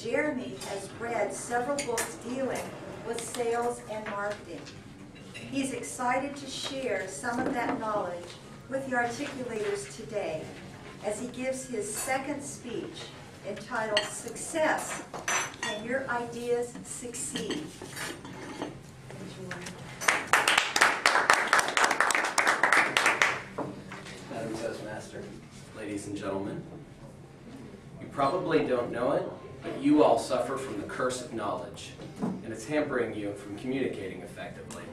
Jeremy has read several books dealing with sales and marketing. He's excited to share some of that knowledge with the articulators today as he gives his second speech entitled Success, Can Your Ideas Succeed? Madam Toastmaster, ladies and gentlemen, you probably don't know it, but you all suffer from the curse of knowledge, and it's hampering you from communicating effectively.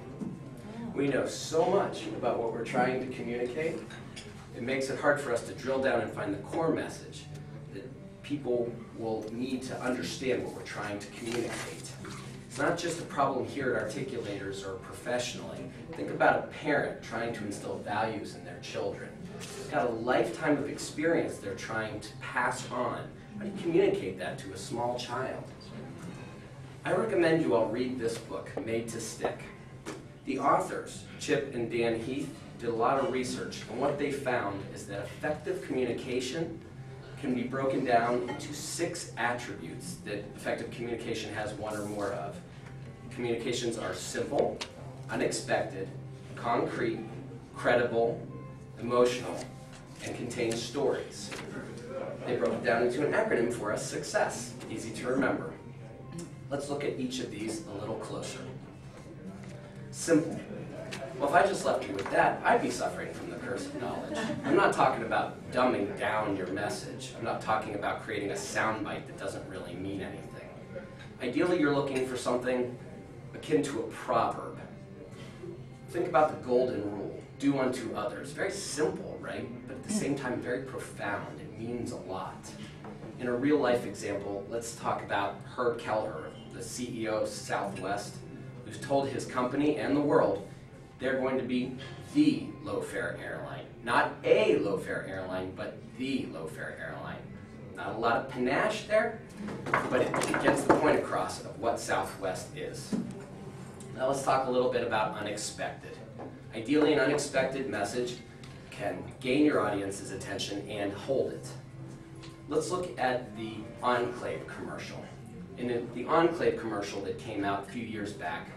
We know so much about what we're trying to communicate, it makes it hard for us to drill down and find the core message that people will need to understand what we're trying to communicate. It's not just a problem here at Articulators or professionally. Think about a parent trying to instill values in their children. They've got a lifetime of experience they're trying to pass on. How do you communicate that to a small child? I recommend you all read this book, Made to Stick. The authors, Chip and Dan Heath, did a lot of research, and what they found is that effective communication can be broken down into 6 attributes that effective communication has one or more of. Communications are simple, unexpected, concrete, credible, emotional, and contain stories. They broke it down into an acronym for us, SUCCESS, easy to remember. Let's look at each of these a little closer. Simple. Well, if I just left you with that, I'd be suffering from the curse of knowledge. I'm not talking about dumbing down your message. I'm not talking about creating a soundbite that doesn't really mean anything. Ideally, you're looking for something akin to a proverb. Think about the golden rule, do unto others. Very simple, right? But at the same time, very profound. It means a lot. In a real-life example, let's talk about Herb Kelleher, the CEO of Southwest, who's told his company and the world they're going to be the low-fare airline. Not a low-fare airline, but the low-fare airline. Not a lot of panache there, but it gets the point across of what Southwest is. Now let's talk a little bit about unexpected. Ideally, an unexpected message can gain your audience's attention and hold it. Let's look at the Enclave commercial. In the Enclave commercial that came out a few years back,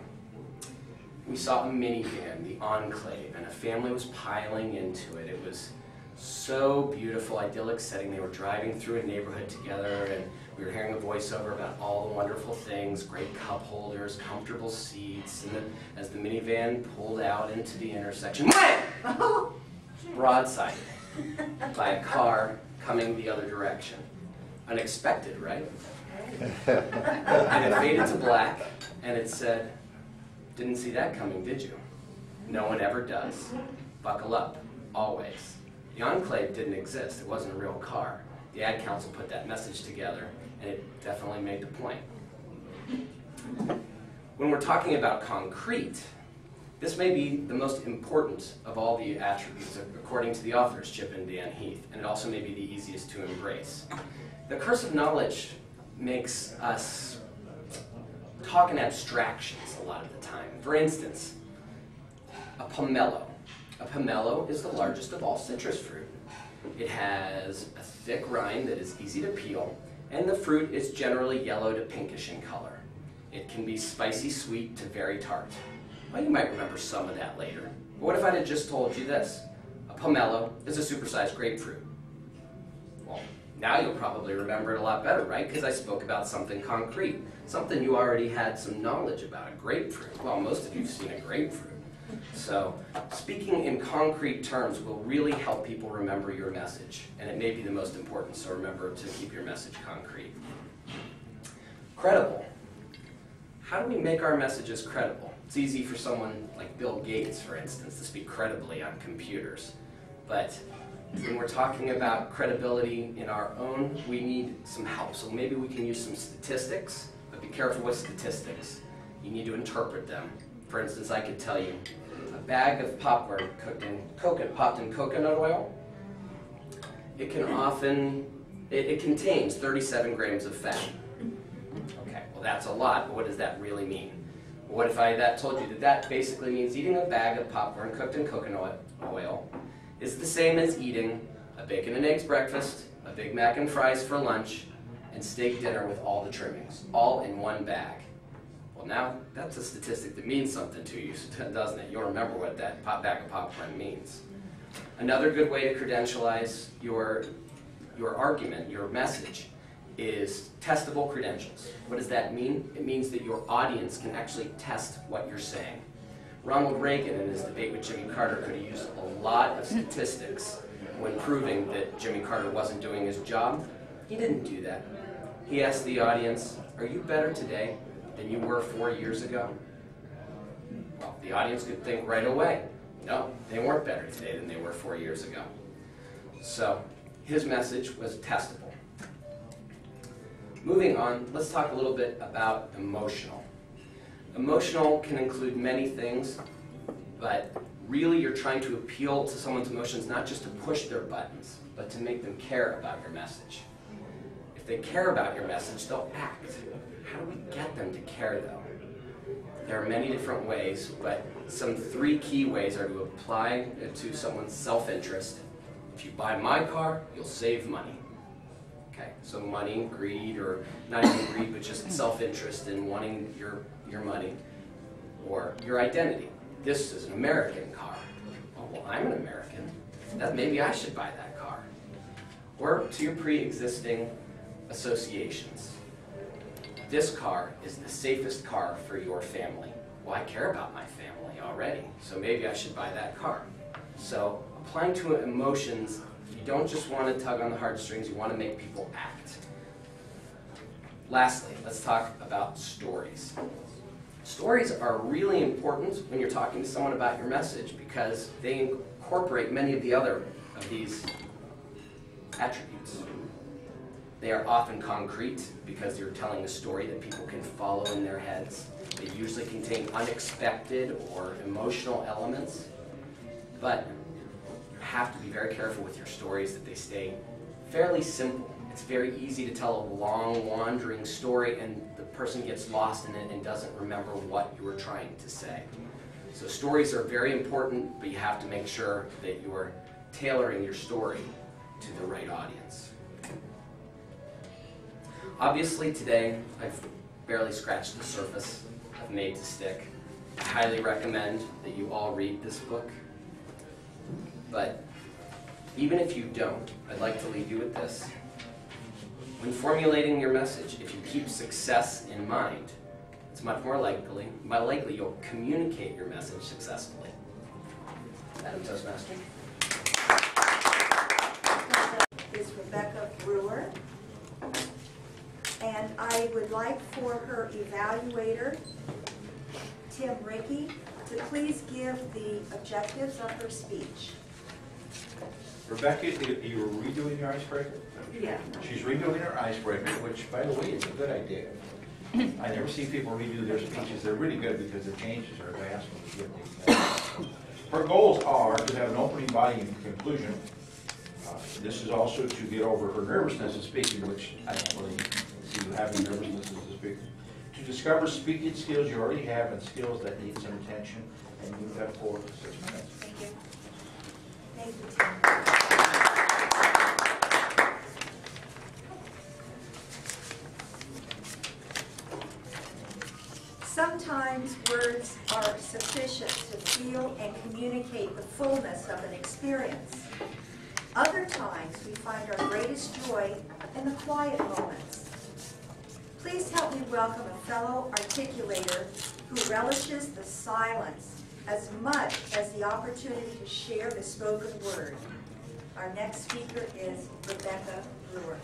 we saw a minivan, the Enclave, and a family was piling into it. It was so beautiful, idyllic setting. They were driving through a neighborhood together, and we were hearing a voiceover about all the wonderful things, great cup holders, comfortable seats, and then as the minivan pulled out into the intersection, wham! Broadside by a car coming the other direction. Unexpected, right? And it faded to black, and it said, "Didn't see that coming, did you?" No one ever does. Buckle up, always. The Enclave didn't exist. It wasn't a real car. The ad council put that message together, and it definitely made the point. When we're talking about concrete, this may be the most important of all the attributes, according to the authors, Chip and Dan Heath, and it also may be the easiest to embrace. The curse of knowledge makes us talk in abstractions a lot of the time. For instance, a pomelo. A pomelo is the largest of all citrus fruit. It has a thick rind that is easy to peel, and the fruit is generally yellow to pinkish in color. It can be spicy sweet to very tart. Well, you might remember some of that later. But what if I had just told you this? A pomelo is a supersized grapefruit. Well, now you'll probably remember it a lot better, right? Because I spoke about something concrete, something you already had some knowledge about, a grapefruit. Well, most of you have seen a grapefruit. So, speaking in concrete terms will really help people remember your message, and it may be the most important, so remember to keep your message concrete. Credible. How do we make our messages credible? It's easy for someone like Bill Gates, for instance, to speak credibly on computers, but when we're talking about credibility in our own, we need some help. So maybe we can use some statistics, but be careful with statistics. You need to interpret them. For instance, I could tell you, a bag of popcorn popped in coconut oil, it contains 37 grams of fat. Okay, well that's a lot, but what does that really mean? Well, what if I told you that basically means eating a bag of popcorn cooked in coconut oil is the same as eating a bacon and eggs breakfast, a Big Mac and fries for lunch, and steak dinner with all the trimmings, all in one bag. Well, now that's a statistic that means something to you, doesn't it? You'll remember what that bag of popcorn means. Another good way to credentialize your argument, your message, is testable credentials. What does that mean? It means that your audience can actually test what you're saying. Ronald Reagan, in his debate with Jimmy Carter, could have used a lot of statistics when proving that Jimmy Carter wasn't doing his job. He didn't do that. He asked the audience, are you better today than you were 4 years ago? Well, the audience could think right away, no, they weren't better today than they were 4 years ago. So his message was testable. Moving on, let's talk a little bit about emotional. Emotional can include many things, but really you're trying to appeal to someone's emotions not just to push their buttons, but to make them care about your message. If they care about your message, they'll act. How do we get them to care, though? There are many different ways, but some 3 key ways are to apply to someone's self-interest. If you buy my car, you'll save money. Okay, so money, greed, or not even greed, but just self-interest in wanting your money, or your identity. This is an American car. Oh, well, I'm an American. Maybe I should buy that car. Or to your pre-existing associations. This car is the safest car for your family. Well, I care about my family already, so maybe I should buy that car. So applying to emotions, you don't just want to tug on the heartstrings, you want to make people act. Lastly, let's talk about stories. Stories are really important when you're talking to someone about your message because they incorporate many of the other of these attributes. They are often concrete because you're telling a story that people can follow in their heads. They usually contain unexpected or emotional elements, but you have to be very careful with your stories that they stay fairly simple. It's very easy to tell a long, wandering story and the person gets lost in it and doesn't remember what you were trying to say. So stories are very important, but you have to make sure that you are tailoring your story to the right audience. Obviously today, I've barely scratched the surface of Made to Stick. I highly recommend that you all read this book. But even if you don't, I'd like to leave you with this. When formulating your message, if you keep success in mind, it's much more likely you'll communicate your message successfully. Madam Toastmaster. Is Rebecca Brewer. And I would like for her evaluator, Tim Rickey, to please give the objectives of her speech. Rebecca, you were redoing your icebreaker? Yeah. She's redoing her icebreaker, which, by the way, is a good idea. I never see people redo their speeches. They're really good because their changes are vast. Her goals are to have an opening, body, and conclusion. This is also to get over her nervousness of speaking, which I don't really see you having nervousness as a speaker. To discover speaking skills you already have and skills that need some attention, and you've got 4 to 6 minutes. Thank you. Thank you, Tim. Sometimes words are sufficient to feel and communicate the fullness of an experience. Other times we find our greatest joy in the quiet moments. Please help me welcome a fellow articulator who relishes the silence as much as the opportunity to share the spoken word. Our next speaker is Rebecca Brewer.